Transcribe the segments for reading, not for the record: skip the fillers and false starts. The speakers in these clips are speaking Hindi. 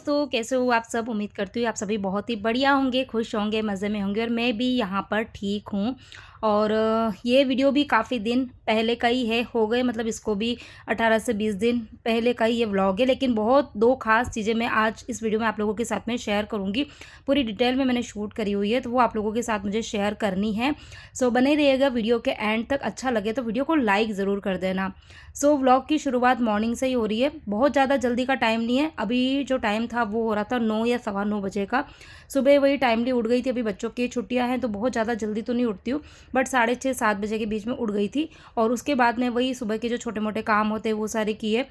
दोस्तों, कैसे हो आप सब? उम्मीद करती हूँ आप सभी बहुत ही बढ़िया होंगे, खुश होंगे, मज़े में होंगे और मैं भी यहाँ पर ठीक हूँ। और ये वीडियो भी काफ़ी दिन पहले का ही है, हो गए मतलब इसको भी 18 से 20 दिन पहले का ही ये व्लॉग है। लेकिन बहुत 2 ख़ास चीज़ें मैं आज इस वीडियो में आप लोगों के साथ में शेयर करूँगी। पूरी डिटेल में मैंने शूट करी हुई है, तो वो आप लोगों के साथ मुझे शेयर करनी है। सो बने रहिएगा वीडियो के एंड तक। अच्छा लगे तो वीडियो को लाइक ज़रूर कर देना। सो व्लॉग की शुरुआत मॉर्निंग से ही हो रही है। बहुत ज़्यादा जल्दी का टाइम नहीं है। अभी जो टाइम था वो हो रहा था 9 या सवा 9 बजे का। सुबह वही टाइमली उठ गई थी। अभी बच्चों की छुट्टियां हैं तो बहुत ज़्यादा जल्दी तो नहीं उठती हूँ, बट 6:30 7 बजे के बीच में उठ गई थी। और उसके बाद में वही सुबह के जो छोटे मोटे काम होते हैं वो सारे किए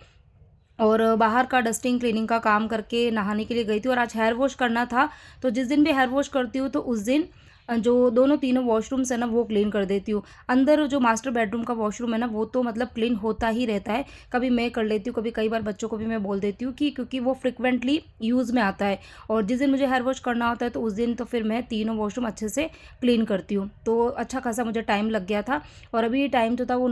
और बाहर का डस्टिंग क्लीनिंग का काम करके नहाने के लिए गई थी। और आज हेयर वॉश करना था, तो जिस दिन भी हेयर वॉश करती हूँ तो उस दिन जो दोनों तीनों वॉशरूम्स है ना वो क्लीन कर देती हूँ। अंदर जो मास्टर बेडरूम का वॉशरूम है ना वो तो मतलब क्लीन होता ही रहता है। कभी मैं कर लेती हूँ, कभी कई बार बच्चों को भी मैं बोल देती हूँ कि क्योंकि वो फ्रिक्वेंटली यूज़ में आता है। और जिस दिन मुझे हेयर वॉश करना होता है तो उस दिन तो फिर मैं तीनों वॉशरूम अच्छे से क्लीन करती हूँ। तो अच्छा खासा मुझे टाइम लग गया था। और अभी टाइम तो था वो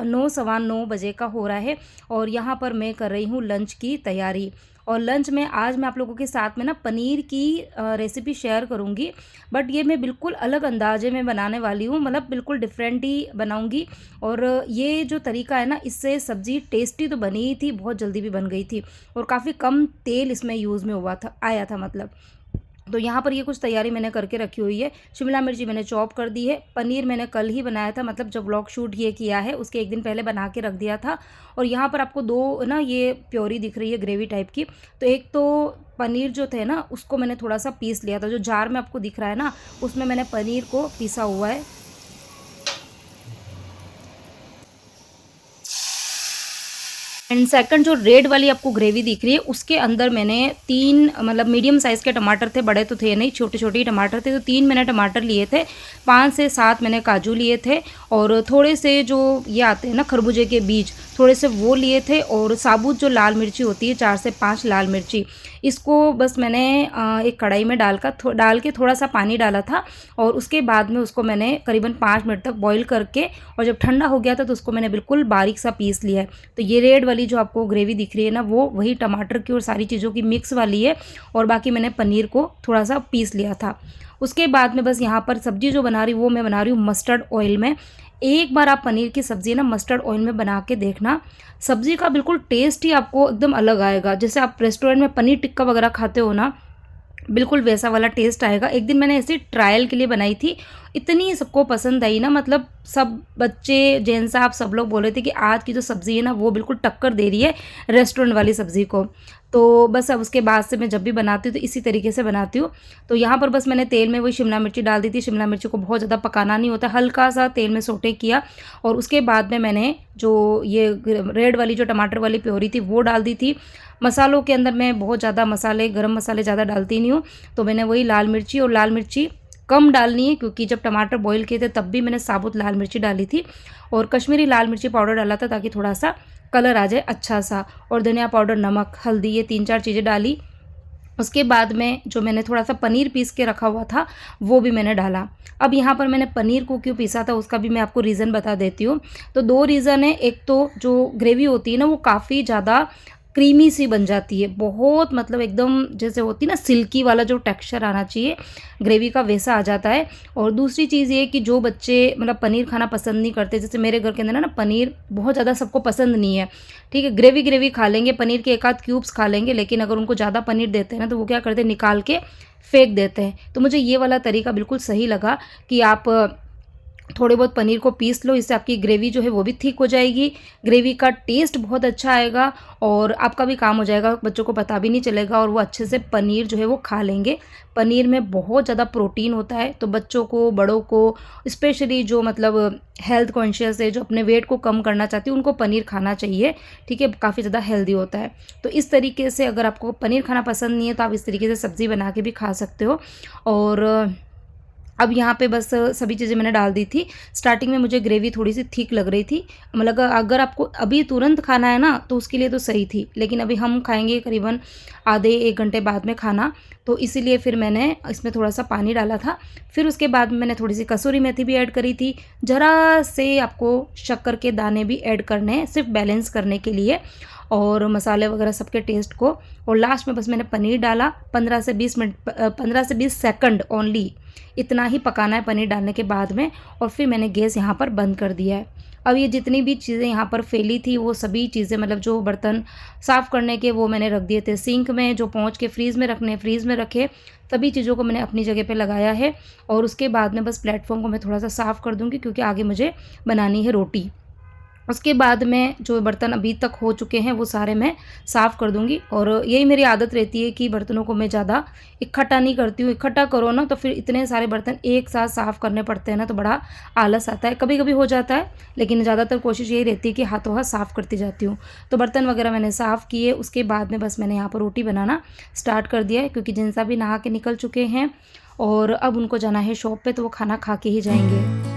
9 सवा 9 बजे का हो रहा है। और यहाँ पर मैं कर रही हूँ लंच की तैयारी। और लंच में आज मैं आप लोगों के साथ में ना पनीर की रेसिपी शेयर करूँगी। बट ये मैं बिल्कुल अलग अंदाजे में बनाने वाली हूँ, मतलब बिल्कुल डिफरेंट ही बनाऊँगी। और ये जो तरीका है ना, इससे सब्ज़ी टेस्टी तो बनी ही थी, बहुत जल्दी भी बन गई थी। और काफ़ी कम तेल इसमें यूज़ में हुआ था, आया था मतलब। तो यहाँ पर ये कुछ तैयारी मैंने करके रखी हुई है। शिमला मिर्ची मैंने चॉप कर दी है। पनीर मैंने कल ही बनाया था, मतलब जब व्लॉग शूट ये किया है उसके एक दिन पहले बना के रख दिया था। और यहाँ पर आपको दो ना ये प्योरी दिख रही है ग्रेवी टाइप की। तो एक तो पनीर जो थे ना उसको मैंने थोड़ा सा पीस लिया था, जो जार में आपको दिख रहा है ना उसमें मैंने पनीर को पीसा हुआ है। एंड सेकंड जो रेड वाली आपको ग्रेवी दिख रही है उसके अंदर मैंने 3 मतलब मीडियम साइज़ के टमाटर थे, बड़े तो थे नहीं, छोटे छोटे ही टमाटर थे। तो 3 मैंने टमाटर लिए थे, 5 से 7 मैंने काजू लिए थे। और थोड़े से जो ये आते हैं ना खरबूजे के बीज, थोड़े से वो लिए थे। और साबुत जो लाल मिर्ची होती है 4 से 5 लाल मिर्ची, इसको बस मैंने एक कढ़ाई में डाल के थोड़ा सा पानी डाला था। और उसके बाद में उसको मैंने करीबन 5 मिनट तक बॉईल करके, और जब ठंडा हो गया था तो उसको मैंने बिल्कुल बारीक सा पीस लिया है। तो ये रेड वाली जो आपको ग्रेवी दिख रही है ना वो वही टमाटर की और सारी चीज़ों की मिक्स वाली है। और बाकी मैंने पनीर को थोड़ा सा पीस लिया था। उसके बाद में बस यहाँ पर सब्जी जो बना रही हूँ वो मैं बना रही हूँ मस्टर्ड ऑयल में। एक बार आप पनीर की सब्ज़ी ना मस्टर्ड ऑयल में बना के देखना, सब्ज़ी का बिल्कुल टेस्ट ही आपको एकदम अलग आएगा। जैसे आप रेस्टोरेंट में पनीर टिक्का वगैरह खाते हो ना, बिल्कुल वैसा वाला टेस्ट आएगा। एक दिन मैंने ऐसे ट्रायल के लिए बनाई थी, इतनी सबको पसंद आई ना, मतलब सब बच्चे जेंट्स आप सब लोग बोल रहे थे कि आज की जो सब्ज़ी है ना वो बिल्कुल टक्कर दे रही है रेस्टोरेंट वाली सब्ज़ी को। तो बस अब उसके बाद से मैं जब भी बनाती हूँ तो इसी तरीके से बनाती हूँ। तो यहाँ पर बस मैंने तेल में वही शिमला मिर्ची डाल दी थी। शिमला मिर्ची को बहुत ज़्यादा पकाना नहीं होता, हल्का सा तेल में सोटे किया। और उसके बाद में मैंने जो ये रेड वाली जो टमाटर वाली प्योरी थी वो डाल दी थी। मसालों के अंदर मैं बहुत ज़्यादा मसाले, गरम मसाले ज़्यादा डालती नहीं हूँ। तो मैंने वही लाल मिर्ची, और लाल मिर्ची कम डालनी है क्योंकि जब टमाटर बॉईल किए थे तब भी मैंने साबुत लाल मिर्ची डाली थी। और कश्मीरी लाल मिर्ची पाउडर डाला था ताकि थोड़ा सा कलर आ जाए अच्छा सा। और धनिया पाउडर, नमक, हल्दी, ये 3 4 चीज़ें डाली। उसके बाद में जो मैंने थोड़ा सा पनीर पीस के रखा हुआ था वो भी मैंने डाला। अब यहाँ पर मैंने पनीर को क्यों पीसा था उसका भी मैं आपको रीज़न बता देती हूँ। तो 2 रीज़न है। एक तो जो ग्रेवी होती है ना वो काफ़ी ज़्यादा क्रीमी सी बन जाती है, बहुत मतलब एकदम जैसे होती है ना सिल्की वाला जो टेक्सचर आना चाहिए ग्रेवी का वैसा आ जाता है। और दूसरी चीज़ ये कि जो बच्चे मतलब पनीर खाना पसंद नहीं करते, जैसे मेरे घर के अंदर ना पनीर बहुत ज़्यादा सबको पसंद नहीं है। ठीक है, ग्रेवी ग्रेवी खा लेंगे, पनीर के एक आध क्यूब्स खा लेंगे, लेकिन अगर उनको ज़्यादा पनीर देते हैं ना तो वो क्या करते हैं, निकाल के फेंक देते हैं। तो मुझे ये वाला तरीका बिल्कुल सही लगा कि आप थोड़े बहुत पनीर को पीस लो, इससे आपकी ग्रेवी जो है वो भी थिक हो जाएगी, ग्रेवी का टेस्ट बहुत अच्छा आएगा और आपका भी काम हो जाएगा, बच्चों को पता भी नहीं चलेगा और वो अच्छे से पनीर जो है वो खा लेंगे। पनीर में बहुत ज़्यादा प्रोटीन होता है, तो बच्चों को, बड़ों को, स्पेशली जो मतलब हेल्थ कॉन्शियस है, जो अपने वेट को कम करना चाहती है, उनको पनीर खाना चाहिए। ठीक है, काफ़ी ज़्यादा हेल्दी होता है। तो इस तरीके से अगर आपको पनीर खाना पसंद नहीं है तो आप इस तरीके से सब्ज़ी बना के भी खा सकते हो। और अब यहाँ पे बस सभी चीज़ें मैंने डाल दी थी। स्टार्टिंग में मुझे ग्रेवी थोड़ी सी थिक लग रही थी, मतलब अगर आपको अभी तुरंत खाना है ना तो उसके लिए तो सही थी, लेकिन अभी हम खाएंगे करीबन आधे 1 घंटे बाद में खाना, तो इसीलिए फिर मैंने इसमें थोड़ा सा पानी डाला था। फिर उसके बाद में मैंने थोड़ी सी कसूरी मेथी भी ऐड करी थी, ज़रा से आपको शक्कर के दाने भी ऐड करने हैं सिर्फ बैलेंस करने के लिए। और मसाले वगैरह सबके टेस्ट को। और लास्ट में बस मैंने पनीर डाला, 15 से 20 सेकंड ओनली इतना ही पकाना है पनीर डालने के बाद में। और फिर मैंने गैस यहाँ पर बंद कर दिया है। अब ये जितनी भी चीज़ें यहाँ पर फैली थी वो सभी चीज़ें मतलब जो बर्तन साफ़ करने के वो मैंने रख दिए थे सिंक में, जो पहुँच के फ्रीज़ में रखने फ्रीज़ में रखे। सभी चीज़ों को मैंने अपनी जगह पे लगाया है। और उसके बाद में बस प्लेटफॉर्म को मैं थोड़ा सा साफ़ कर दूँगी क्योंकि आगे मुझे बनानी है रोटी। उसके बाद में जो बर्तन अभी तक हो चुके हैं वो सारे मैं साफ़ कर दूँगी। और यही मेरी आदत रहती है कि बर्तनों को मैं ज़्यादा इकट्ठा नहीं करती हूँ। इकट्ठा करो ना तो फिर इतने सारे बर्तन एक साथ साफ़ करने पड़ते हैं ना, तो बड़ा आलस आता है। कभी कभी हो जाता है, लेकिन ज़्यादातर कोशिश यही रहती है कि हाथों हाथ साफ़ करती जाती हूँ। तो बर्तन वगैरह मैंने साफ़ किए। उसके बाद में बस मैंने यहाँ पर रोटी बनाना स्टार्ट कर दिया है क्योंकि जिनसा भी नहा के निकल चुके हैं और अब उनको जाना है शॉप पे, तो वो खाना खा के ही जाएंगे।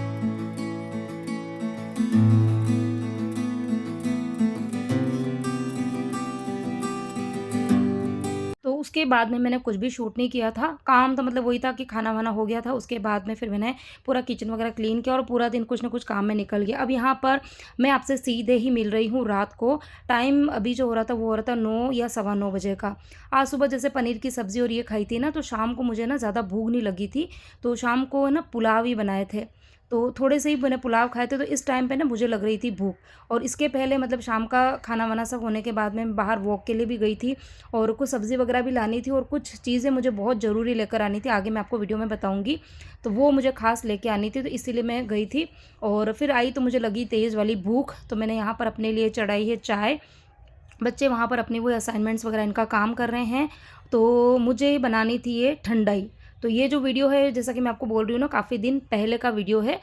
तो उसके बाद में मैंने कुछ भी शूट नहीं किया था। काम तो मतलब वही था कि खाना वाना हो गया था। उसके बाद में फिर मैंने पूरा किचन वगैरह क्लीन किया और पूरा दिन कुछ ना कुछ काम में निकल गया। अब यहाँ पर मैं आपसे सीधे ही मिल रही हूँ रात को। टाइम अभी जो हो रहा था वो हो रहा था 9 या सवा 9 बजे का। आज सुबह जैसे पनीर की सब्ज़ी और ये खाई थी ना, तो शाम को मुझे ना ज़्यादा भूख नहीं लगी थी, तो शाम को ना पुलाव ही बनाए थे। तो थोड़े से ही मैंने पुलाव खाए थे, तो इस टाइम पे ना मुझे लग रही थी भूख। और इसके पहले मतलब शाम का खाना वाना सब होने के बाद में मैं बाहर वॉक के लिए भी गई थी और कुछ सब्ज़ी वगैरह भी लानी थी और कुछ चीज़ें मुझे बहुत ज़रूरी लेकर आनी थी, आगे मैं आपको वीडियो में बताऊँगी। तो वो मुझे ख़ास लेके आनी थी, तो इसीलिए मैं गई थी। और फिर आई तो मुझे लगी तेज़ वाली भूख, तो मैंने यहाँ पर अपने लिए चढ़ाई है चाय। बच्चे वहाँ पर अपनी वो असाइनमेंट्स वगैरह इनका काम कर रहे हैं, तो मुझे बनानी थी ये ठंडाई। तो ये जो वीडियो है जैसा कि मैं आपको बोल रही हूँ ना, काफ़ी दिन पहले का वीडियो है।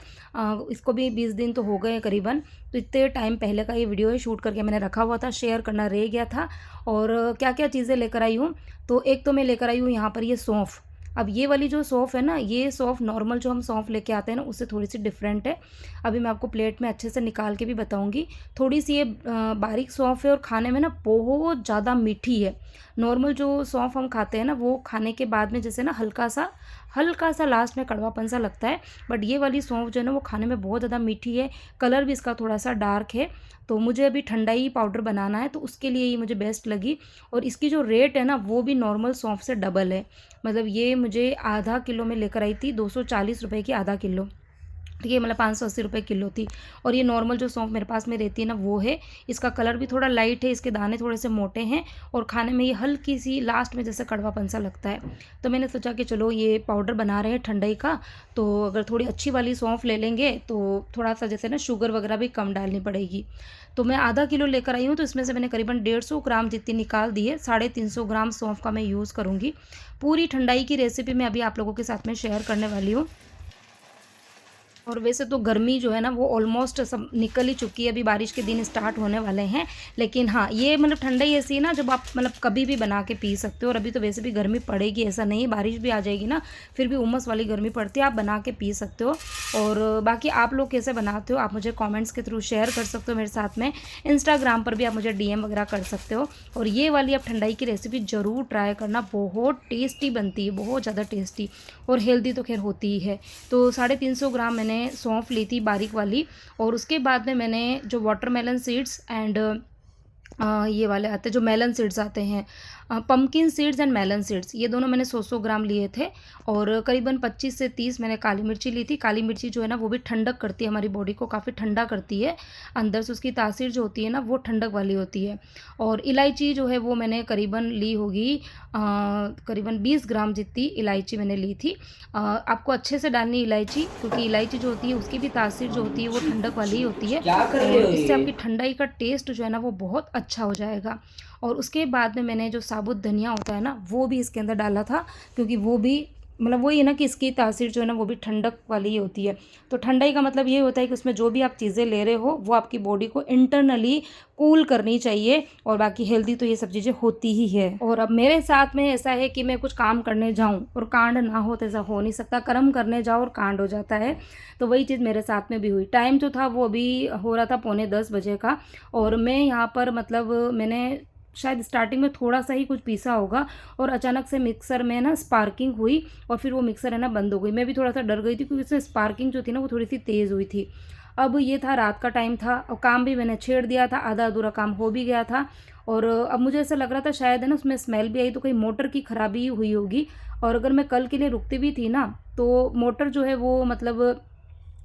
इसको भी 20 दिन तो हो गए हैं करीबन। तो इतने टाइम पहले का ये वीडियो है, शूट करके मैंने रखा हुआ था, शेयर करना रह गया था। और क्या क्या चीज़ें लेकर आई हूँ, तो एक तो मैं लेकर आई हूँ यहाँ पर ये सौंफ। अब ये वाली जो सौंफ है ना, ये सौंफ नॉर्मल जो हम सौंफ लेके आते हैं ना उससे थोड़ी सी डिफरेंट है। अभी मैं आपको प्लेट में अच्छे से निकाल के भी बताऊंगी। थोड़ी सी ये बारीक सौंफ है और खाने में ना बहुत ज़्यादा मीठी है। नॉर्मल जो सौंफ हम खाते हैं ना वो खाने के बाद में जैसे ना हल्का सा लास्ट में कड़वापन सा लगता है, बट ये वाली सौंफ जो है ना वो खाने में बहुत ज़्यादा मीठी है। कलर भी इसका थोड़ा सा डार्क है। तो मुझे अभी ठंडाई पाउडर बनाना है, तो उसके लिए ये मुझे बेस्ट लगी। और इसकी जो रेट है ना वो भी नॉर्मल सौंफ से डबल है। मतलब ये मुझे आधा किलो में लेकर आई थी, 240 रुपये की आधा किलो। ठीक है, मतलब 580 रुपये किलो थी। और ये नॉर्मल जो सौंफ मेरे पास में रहती है ना वो है। इसका कलर भी थोड़ा लाइट है, इसके दाने थोड़े से मोटे हैं और खाने में ये हल्की सी लास्ट में जैसे कड़वापन सा लगता है। तो मैंने सोचा कि चलो ये पाउडर बना रहे हैं ठंडाई का, तो अगर थोड़ी अच्छी वाली सौंफ ले लेंगे तो थोड़ा सा जैसे ना शुगर वगैरह भी कम डालनी पड़ेगी। तो मैं आधा किलो लेकर आई हूँ, तो इसमें से मैंने करीबन 150 ग्राम जितनी निकाल दी है। 350 ग्राम सौंफ का मैं यूज़ करूँगी। पूरी ठंडाई की रेसिपी मैं अभी आप लोगों के साथ में शेयर करने वाली हूँ। और वैसे तो गर्मी जो है ना वो ऑलमोस्ट सब निकल ही चुकी है, अभी बारिश के दिन स्टार्ट होने वाले हैं। लेकिन हाँ, ये मतलब ठंडाई ऐसी है ना जब आप मतलब कभी भी बना के पी सकते हो। और अभी तो वैसे भी गर्मी पड़ेगी, ऐसा नहीं, बारिश भी आ जाएगी ना, फिर भी उमस वाली गर्मी पड़ती है, आप बना के पी सकते हो। और बाकी आप लोग कैसे बनाते हो आप मुझे कॉमेंट्स के थ्रू शेयर कर सकते हो मेरे साथ में। इंस्टाग्राम पर भी आप मुझे DM वगैरह कर सकते हो। और ये वाली आप ठंडाई की रेसिपी ज़रूर ट्राई करना, बहुत टेस्टी बनती है, बहुत ज़्यादा टेस्टी। और हेल्दी तो खैर होती ही है। तो 350 ग्राम मैंने सौंफ ली थी बारीक वाली। और उसके बाद में मैंने जो वाटरमेलन सीड्स एंड ये वाले आते हैं जो मेलन सीड्स आते हैं, pumpkin seeds and melon seeds, ये दोनों मैंने 100 ग्राम लिए थे। और करीबन 25 से 30 मैंने काली मिर्ची ली थी। काली मिर्ची जो है ना वो भी ठंडक करती है, हमारी बॉडी को काफ़ी ठंडा करती है, अंदर से उसकी तासीर जो होती है ना वो ठंडक वाली होती है। और इलायची जो है वो मैंने करीबन ली होगी, करीबन 20 ग्राम जितनी इलायची मैंने ली थी। आपको अच्छे से डालनी इलायची, क्योंकि इलायची जो होती है उसकी भी तासीर जो होती है वो ठंडक वाली ही होती है। और इससे आपकी ठंडाई का टेस्ट जो है ना वो बहुत अच्छा हो जाएगा। और उसके बाद में मैंने जो साबुत धनिया होता है ना वो भी इसके अंदर डाला था, क्योंकि वो भी मतलब वही है ना कि इसकी तासीर जो है ना वो भी ठंडक वाली ही होती है। तो ठंडाई का मतलब ये होता है कि उसमें जो भी आप चीज़ें ले रहे हो वो आपकी बॉडी को इंटरनली कूल करनी चाहिए। और बाकी हेल्दी तो ये सब चीज़ें होती ही है। और अब मेरे साथ में ऐसा है कि मैं कुछ काम करने जाऊँ और कांड ना हो, तो ऐसा हो नहीं सकता। कर्म करने जाओ और कांड हो जाता है, तो वही चीज़ मेरे साथ में भी हुई। टाइम जो था वो अभी हो रहा था 9:45 बजे का। और मैं यहाँ पर मतलब मैंने शायद स्टार्टिंग में थोड़ा सा ही कुछ पीसा होगा और अचानक से मिक्सर में ना स्पार्किंग हुई और फिर वो मिक्सर है ना बंद हो गई। मैं भी थोड़ा सा डर गई थी क्योंकि उसमें स्पार्किंग जो थी ना वो थोड़ी सी तेज़ हुई थी। अब ये था रात का टाइम था और काम भी मैंने छेड़ दिया था, आधा अधूरा काम हो भी गया था। और अब मुझे ऐसा लग रहा था शायद है ना उसमें स्मेल भी आई, तो कहीं मोटर की ख़राबी हुई होगी। और अगर मैं कल के लिए रुकती भी थी ना, तो मोटर जो है वो मतलब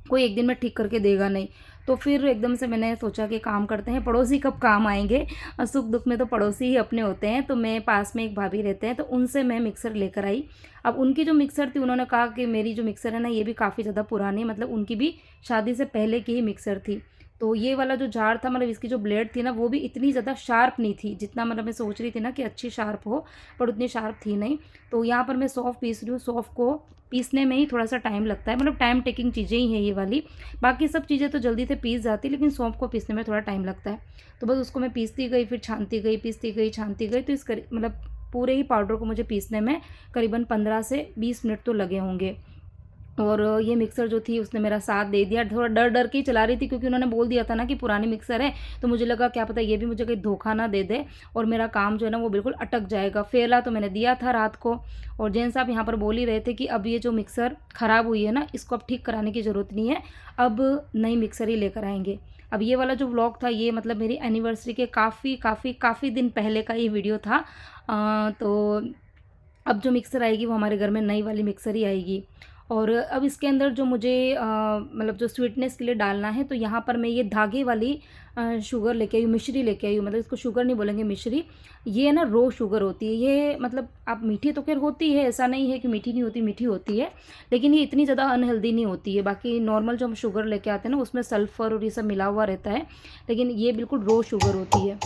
कोई एक दिन में ठीक करके देगा नहीं। तो फिर एकदम से मैंने सोचा कि काम करते हैं, पड़ोसी कब काम आएंगे, सुख दुख में तो पड़ोसी ही अपने होते हैं। तो मैं पास में एक भाभी रहते हैं, तो उनसे मैं मिक्सर लेकर आई। अब उनकी जो मिक्सर थी, उन्होंने कहा कि मेरी जो मिक्सर है ना ये भी काफ़ी ज़्यादा पुरानी है, मतलब उनकी भी शादी से पहले की ही मिक्सर थी। तो ये वाला जो जार था, मतलब इसकी जो ब्लेड थी ना वो भी इतनी ज़्यादा शार्प नहीं थी, जितना मतलब मैं सोच रही थी ना कि अच्छी शार्प हो, पर उतनी शार्प थी नहीं। तो यहाँ पर मैं सौंफ पीस रही हूँ। सौंफ को पीसने में ही थोड़ा सा टाइम लगता है, मतलब टाइम टेकिंग चीज़ें ही हैं ये वाली। बाकी सब चीज़ें तो जल्दी से पीस जाती, लेकिन सौंफ को पीसने में थोड़ा टाइम लगता है। तो बस उसको मैं पीसती गई, फिर छानती गई, पीसती गई, छानती गई। तो मतलब पूरे ही पाउडर को मुझे पीसने में करीबन 15 से 20 मिनट तो लगे होंगे। और ये मिक्सर जो थी उसने मेरा साथ दे दिया। थोड़ा डर डर के ही चला रही थी, क्योंकि उन्होंने बोल दिया था ना कि पुरानी मिक्सर है, तो मुझे लगा क्या पता ये भी मुझे कहीं धोखा ना दे दे और मेरा काम जो है ना वो बिल्कुल अटक जाएगा। फेला तो मैंने दिया था रात को। और जैन साहब यहाँ पर बोल ही रहे थे कि अब ये जो मिक्सर ख़राब हुई है ना, इसको अब ठीक कराने की ज़रूरत नहीं है, अब नई मिक्सर ही लेकर आएंगे। अब ये वाला जो व्लॉग था ये मतलब मेरी एनिवर्सरी के काफ़ी काफ़ी काफ़ी दिन पहले का ये वीडियो था। तो अब जो मिक्सर आएगी वो हमारे घर में नई वाली मिक्सर ही आएगी। और अब इसके अंदर जो मुझे मतलब जो स्वीटनेस के लिए डालना है, तो यहाँ पर मैं ये धागे वाली शुगर लेके आई हूँ, मिश्री लेके आई हूँ। मतलब इसको शुगर नहीं बोलेंगे, मिश्री। ये ना रो शुगर होती है ये, मतलब आप मीठी तो खैर होती है, ऐसा नहीं है कि मीठी नहीं होती, मीठी होती है, लेकिन ये इतनी ज़्यादा अनहेल्दी नहीं होती है। बाकी नॉर्मल जो हम शुगर लेके आते हैं ना उसमें सल्फ़र और ये सब मिला हुआ रहता है, लेकिन ये बिल्कुल रो शुगर होती है।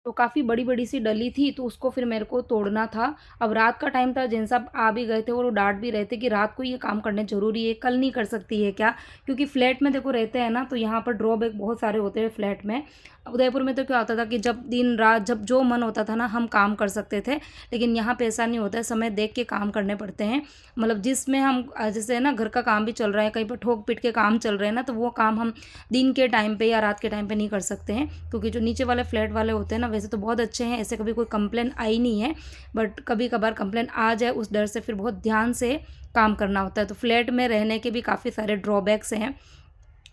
तो काफ़ी बड़ी-बड़ी सी डली थी, तो उसको फिर मेरे को तोड़ना था। अब रात का टाइम था, जिन साहब आ भी गए थे और वो डाँट भी रहे थे कि रात को ये काम करने ज़रूरी है, कल नहीं कर सकती है क्या? क्योंकि फ्लैट में देखो रहते हैं ना, तो यहाँ पर ड्रॉबैक बहुत सारे होते हैं फ्लैट में। उदयपुर में तो क्या होता था कि जब दिन रात जब जो मन होता था ना हम काम कर सकते थे, लेकिन यहाँ पे ऐसा नहीं होता है, समय देख के काम करने पड़ते हैं। मतलब जिसमें हम जैसे है ना घर का काम भी चल रहा है, कहीं पर ठोक पीट के काम चल रहे हैं ना, तो वो काम हम दिन के टाइम पे या रात के टाइम पे नहीं कर सकते हैं। क्योंकि जो नीचे वाले फ्लैट वाले होते हैं ना वैसे तो बहुत अच्छे हैं, ऐसे कभी कोई कंप्लेन आई नहीं है, बट कभी कभार कंप्लेन आ जाए उस डर से फिर बहुत ध्यान से काम करना होता है। तो फ्लैट में रहने के भी काफ़ी सारे ड्रॉबैक्स हैं।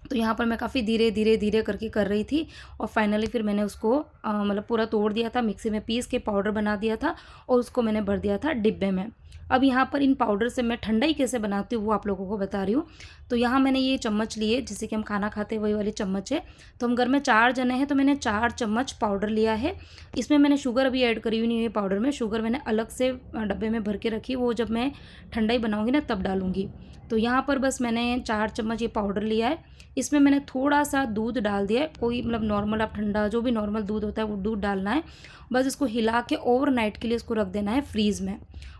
तो यहाँ पर मैं काफ़ी धीरे धीरे धीरे करके कर रही थी, और फाइनली फिर मैंने उसको मतलब पूरा तोड़ दिया था, मिक्सी में पीस के पाउडर बना दिया था, और उसको मैंने भर दिया था डिब्बे में। अब यहाँ पर इन पाउडर से मैं ठंडाई कैसे बनाती हूँ वो आप लोगों को बता रही हूँ। तो यहाँ मैंने ये चम्मच लिए, जिससे कि हम खाना खाते हैं वही वाली चम्मच है। तो हम घर में 4 जने हैं, तो मैंने 4 चम्मच पाउडर लिया है। इसमें मैंने शुगर अभी ऐड करी हुई नहीं है पाउडर में, शुगर मैंने अलग से डब्बे में भर के रखी, वो जब मैं ठंडाई बनाऊँगी ना तब डालूँगी। तो यहाँ पर बस मैंने 4 चम्मच ये पाउडर लिया है। इसमें मैंने थोड़ा सा दूध डाल दिया है, कोई मतलब नॉर्मल आप ठंडा जो भी नॉर्मल दूध होता है वो दूध डालना है। बस इसको हिला के ओवरनाइट के लिए इसको रख देना है फ्रीज़ में।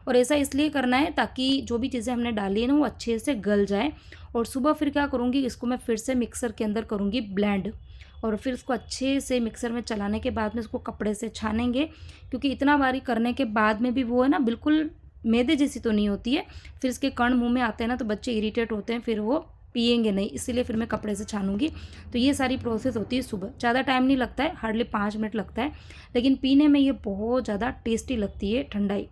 और ऐसा इसलिए करना है ताकि जो भी चीज़ें हमने डाली है ना वो अच्छे से गल जाए। और सुबह फिर क्या करूँगी, इसको मैं फिर से मिक्सर के अंदर करूँगी ब्लेंड, और फिर इसको अच्छे से मिक्सर में चलाने के बाद में इसको कपड़े से छानेंगे, क्योंकि इतना बारीक करने के बाद में भी वो है ना बिल्कुल मैदे जैसी तो नहीं होती है। फिर इसके कण मुंह में आते हैं ना तो बच्चे इरिटेट होते हैं, फिर वो पिएंगे नहीं, इसीलिए फिर मैं कपड़े से छानूंगी। तो ये सारी प्रोसेस होती है सुबह, ज़्यादा टाइम नहीं लगता है, हार्डली 5 मिनट लगता है, लेकिन पीने में ये बहुत ज़्यादा टेस्टी लगती है ठंडाई।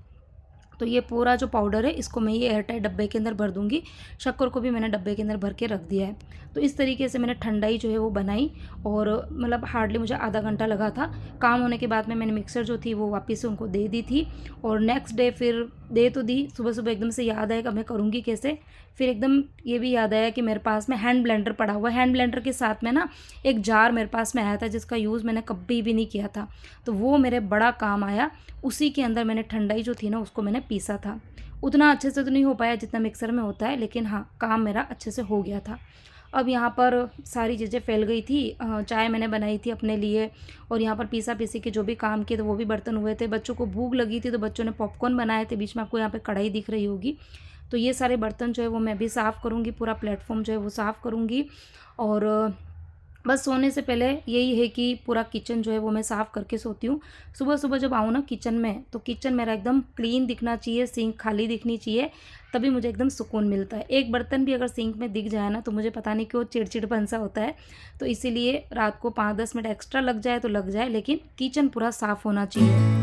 तो ये पूरा जो पाउडर है इसको मैं ये एयरटाइट डब्बे के अंदर भर दूंगी। शक्कर को भी मैंने डब्बे के अंदर भर के रख दिया है। तो इस तरीके से मैंने ठंडाई जो है वो बनाई, और मतलब हार्डली मुझे आधा घंटा लगा था। काम होने के बाद में मैंने मिक्सर जो थी वो वापस से उनको दे दी थी, और नेक्स्ट डे फिर दे तो दी, सुबह सुबह एकदम से याद आया कि मैं करूँगी कैसे। फिर एकदम ये भी याद आया कि मेरे पास में हैंड ब्लेंडर पड़ा हुआ है। हैंड ब्लेंडर के साथ में ना एक जार मेरे पास में आया था जिसका यूज़ मैंने कभी भी नहीं किया था, तो वो मेरे बड़ा काम आया। उसी के अंदर मैंने ठंडाई जो थी ना उसको मैंने पीसा था। उतना अच्छे से तो नहीं हो पाया जितना मिक्सर में होता है, लेकिन हाँ काम मेरा अच्छे से हो गया था। अब यहाँ पर सारी चीज़ें फैल गई थी। चाय मैंने बनाई थी अपने लिए, और यहाँ पर पीसा पीसी के जो भी काम किए थे वो भी बर्तन हुए थे। बच्चों को भूख लगी थी तो बच्चों ने पॉपकॉर्न बनाए थे, बीच में आपको यहाँ पे कढ़ाई दिख रही होगी। तो ये सारे बर्तन जो है वो मैं भी साफ़ करूँगी, पूरा प्लेटफॉर्म जो है वो साफ़ करूँगी। और बस सोने से पहले यही है कि पूरा किचन जो है वो मैं साफ़ करके सोती हूँ। सुबह सुबह जब आऊँ ना किचन में, तो किचन मेरा एकदम क्लीन दिखना चाहिए, सिंक खाली दिखनी चाहिए, तभी मुझे एकदम सुकून मिलता है। एक बर्तन भी अगर सिंक में दिख जाए ना तो मुझे पता नहीं क्यों चिड़चिड़पन सा होता है। तो इसीलिए रात को 5-10 मिनट एक्स्ट्रा लग जाए तो लग जाए, लेकिन किचन पूरा साफ़ होना चाहिए।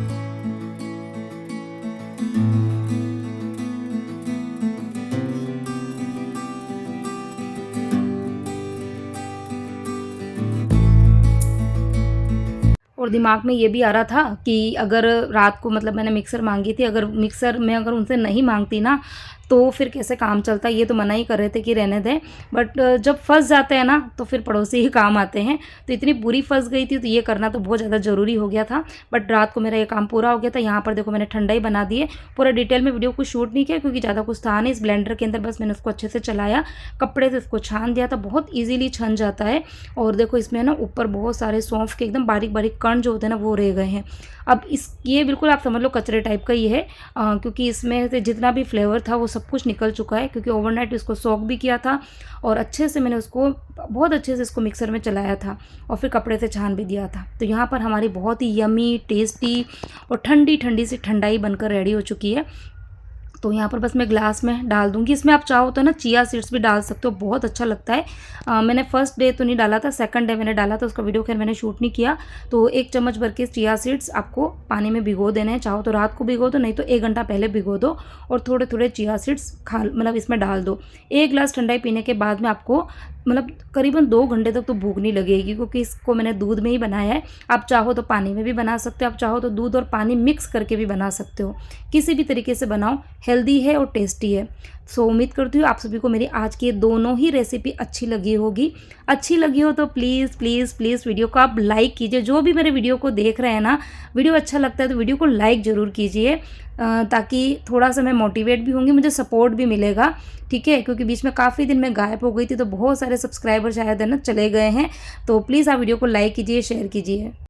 और दिमाग में ये भी आ रहा था कि अगर रात को मतलब मैंने मिक्सर मांगी थी, अगर मिक्सर मैं अगर उनसे नहीं मांगती ना तो फिर कैसे काम चलता। ये तो मना ही कर रहे थे कि रहने दें, बट जब फंस जाते हैं ना तो फिर पड़ोसी ही काम आते हैं। तो इतनी बुरी फंस गई थी तो ये करना तो बहुत ज़्यादा ज़रूरी हो गया था। बट रात को मेरा ये काम पूरा हो गया था। यहाँ पर देखो मैंने ठंडा ही बना दिए, पूरा डिटेल में वीडियो को शूट नहीं किया क्योंकि ज़्यादा कुछ था नहीं इस ब्लेंडर के अंदर। बस मैंने उसको अच्छे से चलाया, कपड़े से इसको छान दिया था, बहुत ईजिली छन जाता है। और देखो इसमें ना ऊपर बहुत सारे सौंफ के एकदम बारीक बारीक कण जो होते हैं ना वो रह गए हैं। अब इस ये बिल्कुल आप समझ लो कचरे टाइप का ही है, क्योंकि इसमें से जितना भी फ्लेवर था वो सब कुछ निकल चुका है क्योंकि ओवरनाइट इसको सोक भी किया था और अच्छे से मैंने उसको बहुत अच्छे से इसको मिक्सर में चलाया था और फिर कपड़े से छान भी दिया था। तो यहाँ पर हमारी बहुत ही यमी टेस्टी और ठंडी ठंडी सी ठंडाई बनकर रेडी हो चुकी है। तो यहाँ पर बस मैं ग्लास में डाल दूँगी। इसमें आप चाहो तो ना चिया सीड्स भी डाल सकते हो, बहुत अच्छा लगता है। मैंने फर्स्ट डे तो नहीं डाला था, सेकंड डे मैंने डाला था, उसका वीडियो खैर मैंने शूट नहीं किया। तो 1 चम्मच भर के चिया सीड्स आपको पानी में भिगो देने हैं, चाहो तो रात को भिगो दो, नहीं तो 1 घंटा पहले भिगो दो और थोड़े थोड़े चिया सीड्स मतलब इसमें डाल दो। 1 गिलास ठंडाई पीने के बाद में आपको मतलब करीबन 2 घंटे तक तो भूख नहीं लगेगी क्योंकि इसको मैंने दूध में ही बनाया है। आप चाहो तो पानी में भी बना सकते हो, आप चाहो तो दूध और पानी मिक्स करके भी बना सकते हो, किसी भी तरीके से बनाओ, हेल्दी है और टेस्टी है। सो उम्मीद करती हूँ आप सभी को मेरी आज की ये दोनों ही रेसिपी अच्छी लगी होगी। अच्छी लगी हो तो प्लीज़ प्लीज़ प्लीज़ वीडियो को आप लाइक कीजिए। जो भी मेरे वीडियो को देख रहे हैं ना, वीडियो अच्छा लगता है तो वीडियो को लाइक ज़रूर कीजिए, ताकि थोड़ा सा मैं मोटिवेट भी होंगी, मुझे सपोर्ट भी मिलेगा। ठीक है, क्योंकि बीच में काफ़ी दिन में गायब हो गई थी तो बहुत सारे सब्सक्राइबर शायद है ना चले गए हैं। तो प्लीज़ आप वीडियो को लाइक कीजिए, शेयर कीजिए।